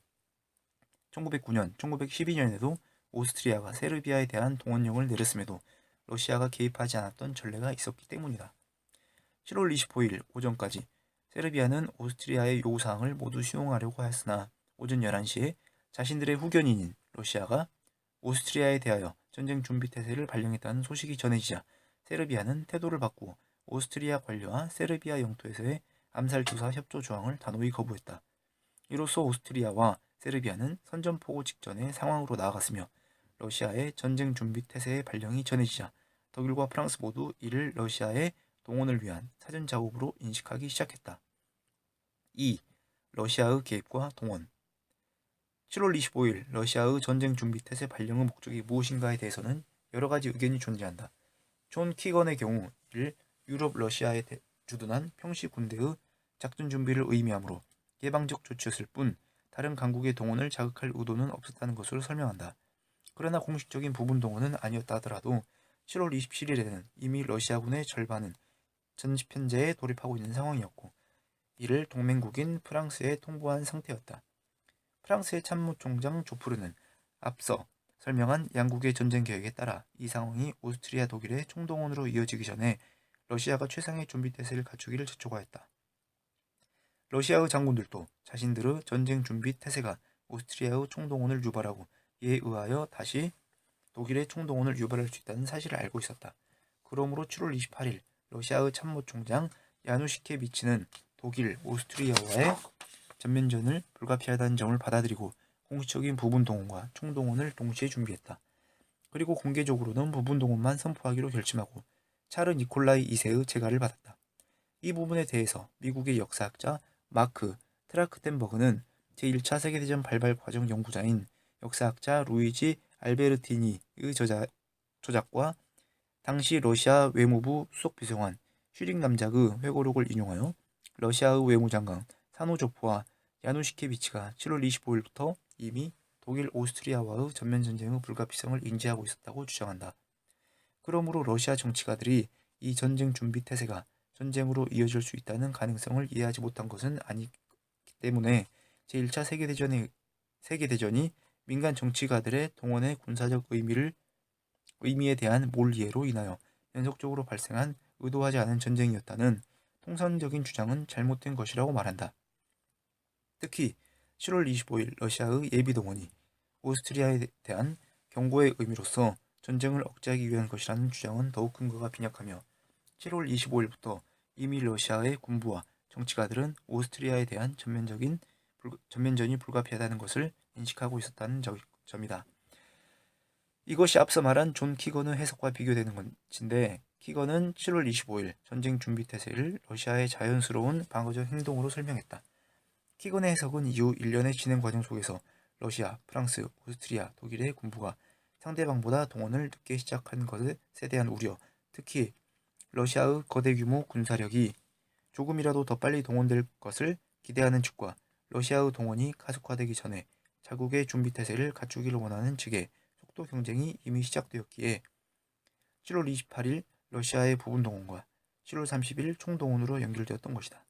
1909년, 1912년에도 오스트리아가 세르비아에 대한 동원령을 내렸음에도 러시아가 개입하지 않았던 전례가 있었기 때문이다. 7월 25일 오전까지 세르비아는 오스트리아의 요구사항을 모두 수용하려고 하였으나 오전 11시에 자신들의 후견인인 러시아가 오스트리아에 대하여 전쟁 준비 태세를 발령했다는 소식이 전해지자 세르비아는 태도를 바꾸어 오스트리아 관료와 세르비아 영토에서의 암살 조사 협조 조항을 단호히 거부했다. 이로써 오스트리아와 세르비아는 선전포고 직전의 상황으로 나아갔으며 러시아의 전쟁 준비 태세의 발령이 전해지자 독일과 프랑스 모두 이를 러시아의 동원을 위한 사전 작업으로 인식하기 시작했다. 2. 러시아의 개입과 동원 7월 25일 러시아의 전쟁 준비 태세 발령의 목적이 무엇인가에 대해서는 여러 가지 의견이 존재한다. 존 키건의 경우 이를 유럽 러시아에 주둔한 평시 군대의 작전 준비를 의미하므로 예방적 조치였을 뿐 다른 강국의 동원을 자극할 의도는 없었다는 것으로 설명한다. 그러나 공식적인 부분 동원은 아니었다 하더라도 7월 27일에는 이미 러시아군의 절반은 전시편제에 돌입하고 있는 상황이었고 이를 동맹국인 프랑스에 통보한 상태였다. 프랑스의 참모총장 조프르는 앞서 설명한 양국의 전쟁 계획에 따라 이 상황이 오스트리아 독일의 총동원으로 이어지기 전에 러시아가 최상의 준비 태세를 갖추기를 재촉하였다. 러시아의 장군들도 자신들의 전쟁 준비 태세가 오스트리아의 총동원을 유발하고 이에 의하여 다시 독일의 총동원을 유발할 수 있다는 사실을 알고 있었다. 그러므로 7월 28일 러시아의 참모총장 야누시케비치는 독일, 오스트리아와의 전면전을 불가피하다는 점을 받아들이고 공식적인 부분 동원과 총동원을 동시에 준비했다. 그리고 공개적으로는 부분 동원만 선포하기로 결심하고 차르 니콜라이 2세의 재가를 받았다. 이 부분에 대해서 미국의 역사학자 마크 트라크텐버그는 제1차 세계대전 발발 과정 연구자인 역사학자 루이지 알베르티니의 조작과 당시 러시아 외무부 수석비서관 슈링 남작의 회고록을 인용하여 러시아의 외무장관 사노조프와 야누시케비치가 7월 25일부터 이미 독일 오스트리아와의 전면전쟁의 불가피성을 인지하고 있었다고 주장한다. 그러므로 러시아 정치가들이 이 전쟁 준비 태세가 전쟁으로 이어질 수 있다는 가능성을 이해하지 못한 것은 아니기 때문에 제1차 세계대전이 민간 정치가들의 동원의 군사적 의미에 대한 몰이해로 인하여 연속적으로 발생한 의도하지 않은 전쟁이었다는 통상적인 주장은 잘못된 것이라고 말한다. 특히 7월 25일 러시아의 예비동원이 오스트리아에 대한 경고의 의미로서 전쟁을 억제하기 위한 것이라는 주장은 더욱 근거가 빈약하며 7월 25일부터 이미 러시아의 군부와 정치가들은 오스트리아에 대한 전면전이 불가피하다는 것을 인식하고 있었다는 점이다. 이것이 앞서 말한 존 키건의 해석과 비교되는 것인데 키건은 7월 25일 전쟁 준비 태세를 러시아의 자연스러운 방어적 행동으로 설명했다. 키건의 해석은 이후 1년의 진행 과정 속에서 러시아, 프랑스, 오스트리아, 독일의 군부가 상대방보다 동원을 늦게 시작한 것에 대한 우려, 특히 러시아의 거대 규모 군사력이 조금이라도 더 빨리 동원될 것을 기대하는 측과 러시아의 동원이 가속화되기 전에 자국의 준비 태세를 갖추기를 원하는 측의 속도 경쟁이 이미 시작되었기에 7월 28일 러시아의 부분 동원과 7월 30일 총동원으로 연결되었던 것이다.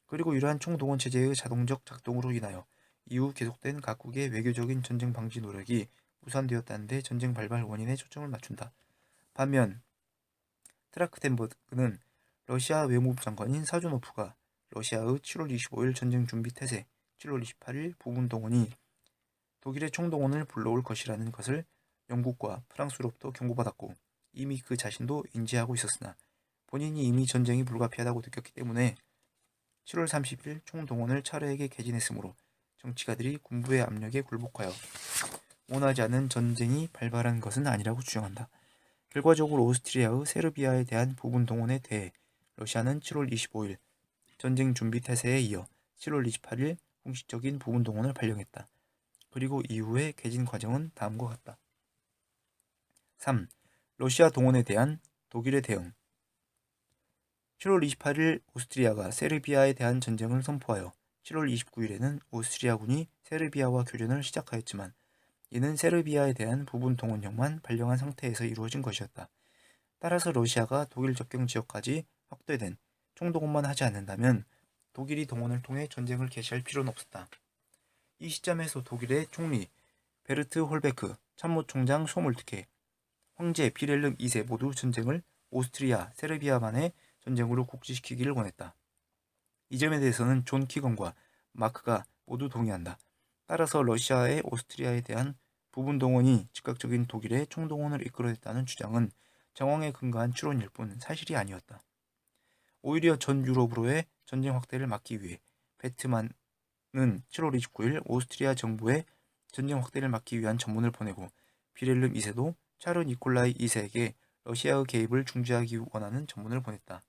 그리고 이러한 총동원 체제의 자동적 작동으로 인하여 이후 계속된 각국의 외교적인 전쟁 방지 노력이 무산되었다는 데 전쟁 발발 원인에 초점을 맞춘다. 반면 트라크텐버그는 러시아 외무부 장관인 사주노프가 러시아의 7월 25일 전쟁 준비 태세, 7월 28일 부분 동원이 독일의 총동원을 불러올 것이라는 것을 영국과 프랑스로부터 경고받았고 이미 그 자신도 인지하고 있었으나 본인이 이미 전쟁이 불가피하다고 느꼈기 때문에 7월 30일 총동원을 차르에게 개진했으므로 정치가들이 군부의 압력에 굴복하여 원하지 않은 전쟁이 발발한 것은 아니라고 주장한다. 결과적으로 오스트리아의 세르비아에 대한 부분 동원에 대해 러시아는 7월 25일 전쟁 준비 태세에 이어 7월 28일 공식적인 부분 동원을 발령했다. 그리고 이후의 개진 과정은 다음과 같다. 3. 러시아 동원에 대한 독일의 대응. 7월 28일 오스트리아가 세르비아에 대한 전쟁을 선포하여 7월 29일에는 오스트리아군이 세르비아와 교전을 시작하였지만 이는 세르비아에 대한 부분 동원령만 발령한 상태에서 이루어진 것이었다. 따라서 러시아가 독일 접경 지역까지 확대된 총동원만 하지 않는다면 독일이 동원을 통해 전쟁을 개시할 필요는 없었다. 이 시점에서 독일의 총리 베르트 홀베크, 참모총장 쇼몰트케, 황제 비렐름 2세 모두 전쟁을 오스트리아, 세르비아만의 전쟁으로 국지시키기를 원했다. 이 점에 대해서는 존 키건과 마크가 모두 동의한다. 따라서 러시아의 오스트리아에 대한 부분 동원이 즉각적인 독일의 총동원을 이끌어냈다는 주장은 정황에 근거한 추론일 뿐 사실이 아니었다. 오히려 전 유럽으로의 전쟁 확대를 막기 위해 베트만은 7월 29일 오스트리아 정부에 전쟁 확대를 막기 위한 전문을 보내고 비렐름 2세도 차르 니콜라이 2세에게 러시아의 개입을 중지하기 원하는 전문을 보냈다.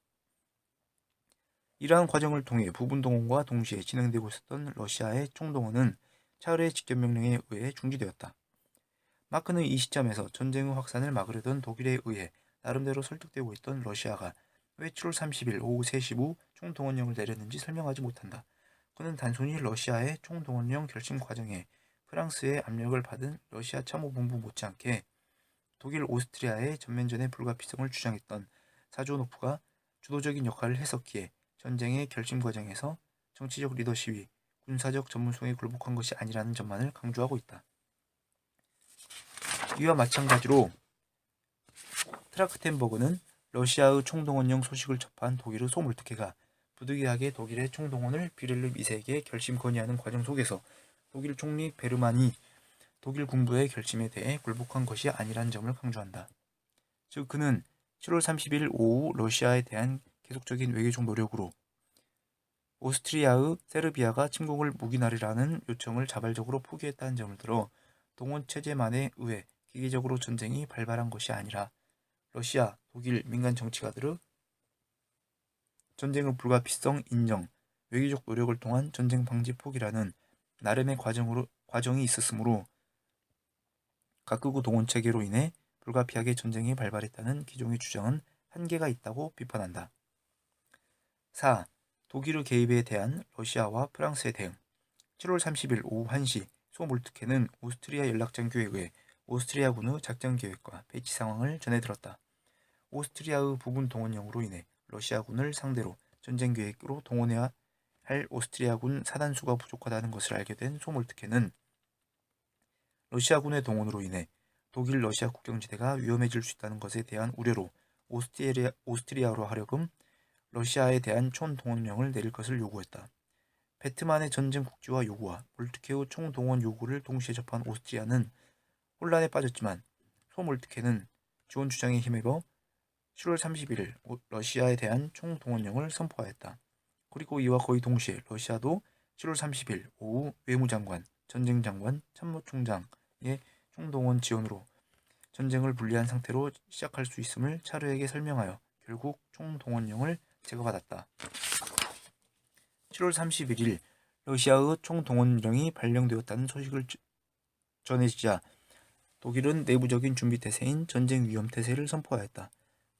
이러한 과정을 통해 부분 동원과 동시에 진행되고 있었던 러시아의 총동원은 차르의 직접 명령에 의해 중지되었다. 마크는 이 시점에서 전쟁의 확산을 막으려던 독일에 의해 나름대로 설득되고 있던 러시아가 왜 7월 30일 오후 3시 후 총동원령을 내렸는지 설명하지 못한다. 그는 단순히 러시아의 총동원령 결심 과정에 프랑스의 압력을 받은 러시아 참모본부 못지않게 독일 오스트리아의 전면전의 불가피성을 주장했던 사조노프가 주도적인 역할을 했었기에 전쟁의 결심 과정에서 정치적 리더십이 군사적 전문성에 굴복한 것이 아니라는 점만을 강조하고 있다. 이와 마찬가지로 트라크텐버그는 러시아의 총동원령 소식을 접한 독일의 소몰트케가 부득이하게 독일의 총동원을 비렐름 2세에게 결심 건의하는 과정 속에서 독일 총리 베르만이 독일 군부의 결심에 대해 굴복한 것이 아니라는 점을 강조한다. 즉 그는 7월 30일 오후 러시아에 대한 계속적인 외교적 노력으로 오스트리아의 세르비아가 침공을 묵인하리라는 요청을 자발적으로 포기했다는 점을 들어 동원 체제만에 의해 기계적으로 전쟁이 발발한 것이 아니라 러시아, 독일 민간 정치가들의 전쟁의 불가피성 인정, 외교적 노력을 통한 전쟁 방지 포기라는 나름의 과정이 있었으므로 각국의 동원 체계로 인해 불가피하게 전쟁이 발발했다는 기존의 주장은 한계가 있다고 비판한다. 4. 독일의 개입에 대한 러시아와 프랑스의 대응. 7월 30일 오후 1시 소몰트케는 오스트리아 연락장교에 의해 오스트리아군의 작전 계획과 배치 상황을 전해들었다. 오스트리아의 부분 동원령으로 인해 러시아군을 상대로 전쟁 계획으로 동원해야 할 오스트리아군 사단수가 부족하다는 것을 알게 된 소몰트케는 러시아군의 동원으로 인해 독일 러시아 국경지대가 위험해질 수 있다는 것에 대한 우려로 오스트리아로 하여금 러시아에 대한 총동원령을 내릴 것을 요구했다. 베트만의 전쟁 국지화 요구와 몰트케의 총동원 요구를 동시에 접한 오스트리아는 혼란에 빠졌지만 소몰트케는 지원 주장에 힘입어 7월 31일 러시아에 대한 총동원령을 선포하였다. 그리고 이와 거의 동시에 러시아도 7월 30일 오후 외무장관, 전쟁장관, 참모총장의 총동원 지원으로 전쟁을 불리한 상태로 시작할 수 있음을 차르에게 설명하여 결국 총동원령을 제거받았다. 7월 31일 러시아의 총동원령이 발령되었다는 소식을 전해지자 독일은 내부적인 준비 태세인 전쟁 위험 태세를 선포하였다.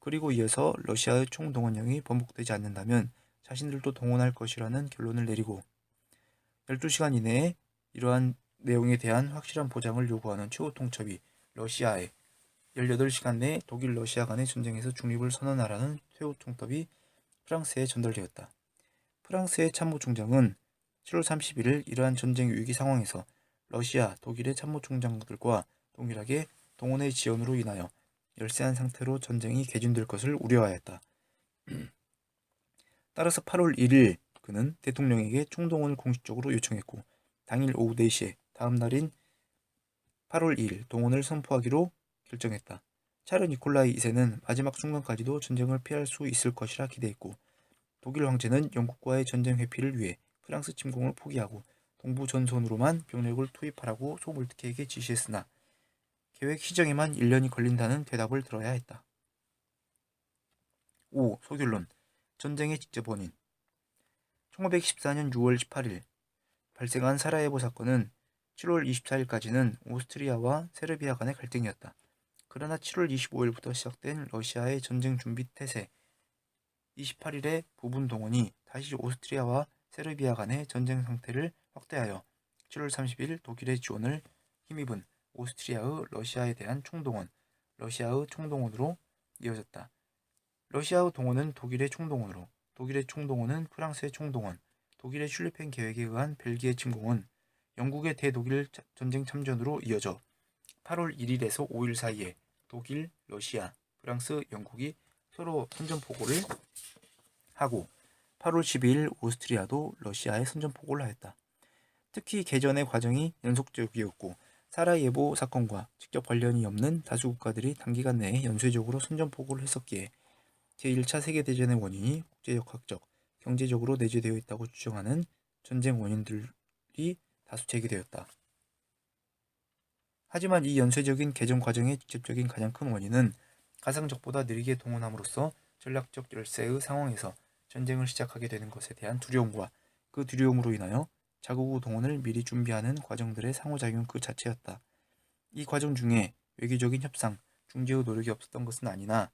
그리고 이어서 러시아의 총동원령이 번복되지 않는다면 자신들도 동원할 것이라는 결론을 내리고 12시간 이내에 이러한 내용에 대한 확실한 보장을 요구하는 최후 통첩이 러시아에 18시간 내에 독일 러시아 간의 전쟁에서 중립을 선언하라는 최후 통첩이 프랑스에 전달되었다. 프랑스의 참모총장은 7월 31일 이러한 전쟁 위기 상황에서 러시아, 독일의 참모총장들과 동일하게 동원의 지연으로 인하여 열세한 상태로 전쟁이 개진될 것을 우려하였다. 따라서 8월 1일 그는 대통령에게 총동원을 공식적으로 요청했고 당일 오후 4시에 다음 날인 8월 2일 동원을 선포하기로 결정했다. 차르 니콜라이 2세는 마지막 순간까지도 전쟁을 피할 수 있을 것이라 기대했고 독일 황제는 영국과의 전쟁 회피를 위해 프랑스 침공을 포기하고 동부 전선으로만 병력을 투입하라고 소몰트케에게 지시했으나 계획 시정에만 1년이 걸린다는 대답을 들어야 했다. 5. 소결론. 전쟁의 직접 원인. 1514년 6월 18일 발생한 사라예보 사건은 7월 24일까지는 오스트리아와 세르비아 간의 갈등이었다. 그러나 7월 25일부터 시작된 러시아의 전쟁 준비 태세, 28일에 부분 동원이 다시 오스트리아와 세르비아 간의 전쟁 상태를 확대하여 7월 30일 독일의 지원을 힘입은 오스트리아의 러시아에 대한 총동원, 러시아의 총동원으로 이어졌다. 러시아의 동원은 독일의 총동원으로, 독일의 총동원은 프랑스의 총동원, 독일의 슐리펜 계획에 의한 벨기에 침공은 영국의 대독일 전쟁 참전으로 이어져 8월 1일에서 5일 사이에 독일, 러시아, 프랑스, 영국이 서로 선전포고를 하고 8월 12일 오스트리아도 러시아에 선전포고를 하였다. 특히 개전의 과정이 연속적이었고 사라예보 사건과 직접 관련이 없는 다수 국가들이 단기간 내에 연쇄적으로 선전포고를 했었기에 제1차 세계대전의 원인이 국제역학적, 경제적으로 내재되어 있다고 주장하는 전쟁 원인들이 다수 제기되었다. 하지만 이 연쇄적인 개전 과정의 직접적인 가장 큰 원인은 가상적보다 느리게 동원함으로써 전략적 열세의 상황에서 전쟁을 시작하게 되는 것에 대한 두려움과 그 두려움으로 인하여 자국의 동원을 미리 준비하는 과정들의 상호작용 그 자체였다. 이 과정 중에 외교적인 협상, 중재의 노력이 없었던 것은 아니나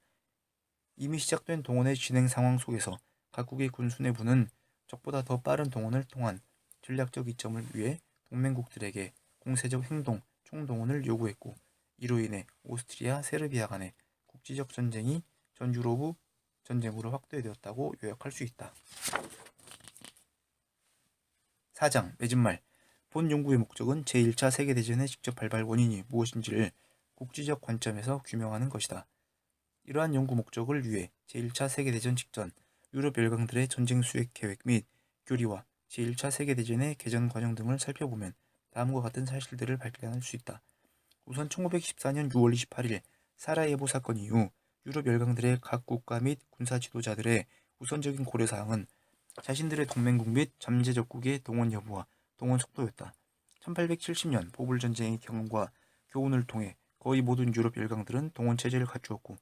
이미 시작된 동원의 진행 상황 속에서 각국의 군수뇌부는 적보다 더 빠른 동원을 통한 전략적 이점을 위해 동맹국들에게 공세적 행동, 총동원을 요구했고 이로 인해 오스트리아, 세르비아 간의 국지적 전쟁이 전 유럽의 전쟁으로 확대되었다고 요약할 수 있다. 4장 맺은말. 본 연구의 목적은 제1차 세계대전의 직접 발발 원인이 무엇인지를 국지적 관점에서 규명하는 것이다. 이러한 연구 목적을 위해 제1차 세계대전 직전 유럽 열강들의 전쟁 수행 계획 및 교리와 제1차 세계대전의 개전 과정 등을 살펴보면 다음과 같은 사실들을 발견할 수 있다. 우선 1914년 6월 28일 사라예보 사건 이후 유럽 열강들의 각 국가 및 군사 지도자들의 우선적인 고려사항은 자신들의 동맹국 및 잠재적국의 동원 여부와 동원 속도였다. 1870년 보불전쟁의 경험과 교훈을 통해 거의 모든 유럽 열강들은 동원체제를 갖추었고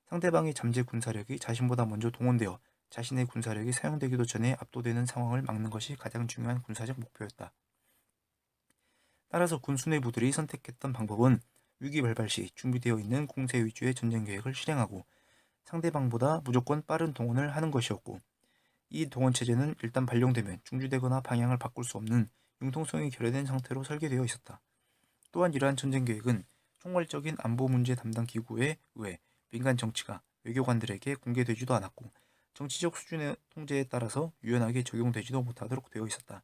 상대방의 잠재 군사력이 자신보다 먼저 동원되어 자신의 군사력이 사용되기도 전에 압도되는 상황을 막는 것이 가장 중요한 군사적 목표였다. 따라서 군 수뇌부들이 선택했던 방법은 위기 발발 시 준비되어 있는 공세 위주의 전쟁 계획을 실행하고 상대방보다 무조건 빠른 동원을 하는 것이었고 이 동원 체제는 일단 발령되면 중지되거나 방향을 바꿀 수 없는 융통성이 결여된 상태로 설계되어 있었다. 또한 이러한 전쟁 계획은 총괄적인 안보 문제 담당 기구에 의해 민간 정치가 외교관들에게 공개되지도 않았고 정치적 수준의 통제에 따라서 유연하게 적용되지도 못하도록 되어 있었다.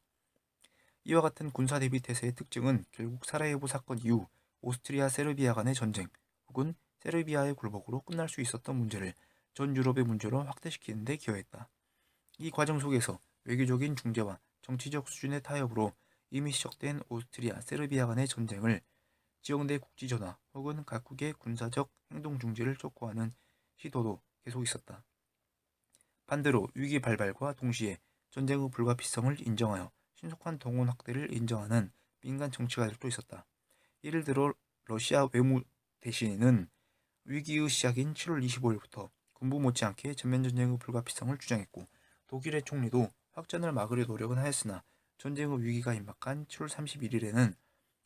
이와 같은 군사 대비 태세의 특징은 결국 사라예보 사건 이후 오스트리아 세르비아 간의 전쟁 혹은 세르비아의 굴복으로 끝날 수 있었던 문제를 전 유럽의 문제로 확대시키는 데 기여했다. 이 과정 속에서 외교적인 중재와 정치적 수준의 타협으로 이미 시작된 오스트리아 세르비아 간의 전쟁을 지역내 국지 전화 혹은 각국의 군사적 행동 중지를 촉구하는 시도도 계속 있었다. 반대로 위기 발발과 동시에 전쟁의 불가피성을 인정하여 신속한 동원 확대를 인정하는 민간 정치가들도 있었다. 예를 들어 러시아 외무 대신은 위기의 시작인 7월 25일부터 군부 못지않게 전면전쟁의 불가피성을 주장했고 독일의 총리도 확전을 막으려 노력은 하였으나 전쟁의 위기가 임박한 7월 31일에는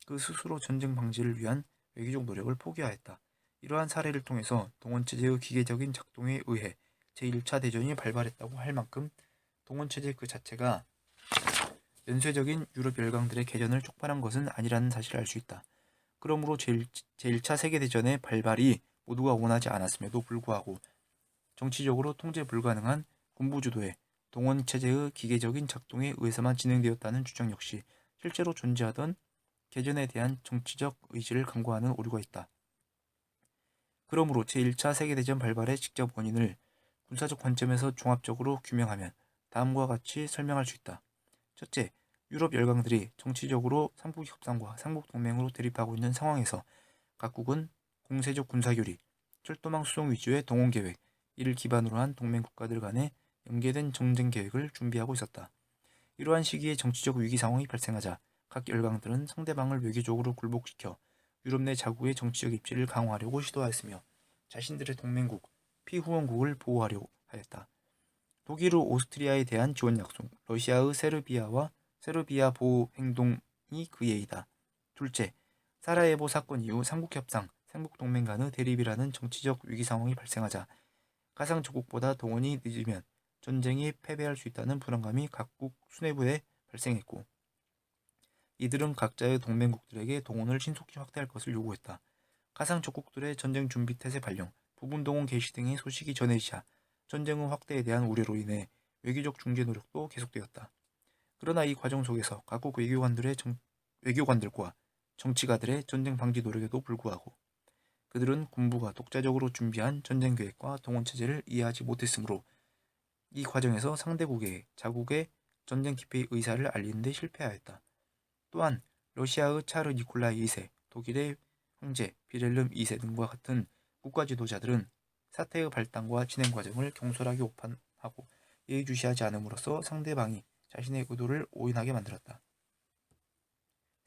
그 스스로 전쟁 방지를 위한 외교적 노력을 포기하였다. 이러한 사례를 통해서 동원체제의 기계적인 작동에 의해 제1차 대전이 발발했다고 할 만큼 동원체제 그 자체가 연쇄적인 유럽 열강들의 개전을 촉발한 것은 아니라는 사실을 알 수 있다. 그러므로 제1차 세계대전의 발발이 모두가 원하지 않았음에도 불구하고 정치적으로 통제 불가능한 군부주도의 동원체제의 기계적인 작동에 의해서만 진행되었다는 주장 역시 실제로 존재하던 개전에 대한 정치적 의지를 간과하는 오류가 있다. 그러므로 제1차 세계대전 발발의 직접 원인을 군사적 관점에서 종합적으로 규명하면 다음과 같이 설명할 수 있다. 첫째, 유럽 열강들이 정치적으로 삼국협상과 삼국동맹으로 대립하고 있는 상황에서 각국은 공세적 군사교리, 철도망 수송 위주의 동원계획, 이를 기반으로 한 동맹국가들 간의 연계된 전쟁 계획을 준비하고 있었다. 이러한 시기에 정치적 위기 상황이 발생하자 각 열강들은 상대방을 외교적으로 굴복시켜 유럽 내 자국의 정치적 입지를 강화하려고 시도하였으며 자신들의 동맹국, 피후원국을 보호하려고 하였다. 독일의 오스트리아에 대한 지원 약속, 러시아의 세르비아 보호 행동이 그 예이다. 둘째, 사라예보 사건 이후 삼국협상, 삼국동맹 간의 대립이라는 정치적 위기 상황이 발생하자 가상 조국보다 동원이 늦으면 전쟁이 패배할 수 있다는 불안감이 각국 수뇌부에 발생했고, 이들은 각자의 동맹국들에게 동원을 신속히 확대할 것을 요구했다. 가상 적국들의 전쟁 준비 태세 발령, 부분 동원 개시 등의 소식이 전해지자 전쟁의 확대에 대한 우려로 인해 외교적 중재 노력도 계속되었다. 그러나 이 과정 속에서 각국 외교관들과 정치가들의 전쟁 방지 노력에도 불구하고 그들은 군부가 독자적으로 준비한 전쟁 계획과 동원 체제를 이해하지 못했으므로 이 과정에서 상대국에 자국의 전쟁 기피의 의사를 알리는 데 실패하였다. 또한 러시아의 차르 니콜라이 2세, 독일의 황제 비렐름 2세 등과 같은 국가 지도자들은 사태의 발단과 진행 과정을 경솔하게 오판하고 예의주시하지 않음으로써 상대방이 자신의 의도를 오인하게 만들었다.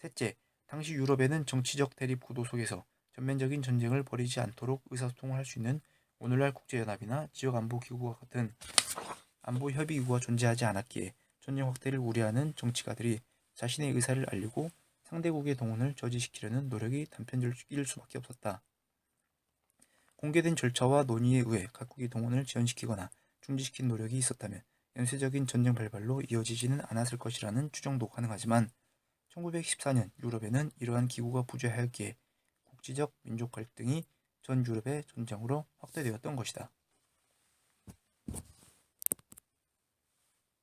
셋째, 당시 유럽에는 정치적 대립 구도 속에서 전면적인 전쟁을 벌이지 않도록 의사소통을 할 수 있는 오늘날 국제연합이나 지역안보기구와 같은 안보협의기구가 존재하지 않았기에 전쟁 확대를 우려하는 정치가들이 자신의 의사를 알리고 상대국의 동원을 저지시키려는 노력이 단편적일 수밖에 없었다. 공개된 절차와 논의에 의해 각국이 동원을 지연시키거나 중지시킨 노력이 있었다면 연쇄적인 전쟁 발발로 이어지지는 않았을 것이라는 추정도 가능하지만 1914년 유럽에는 이러한 기구가 부재하였기에 국지적 민족 갈등이 전 유럽의 전쟁으로 확대되었던 것이다.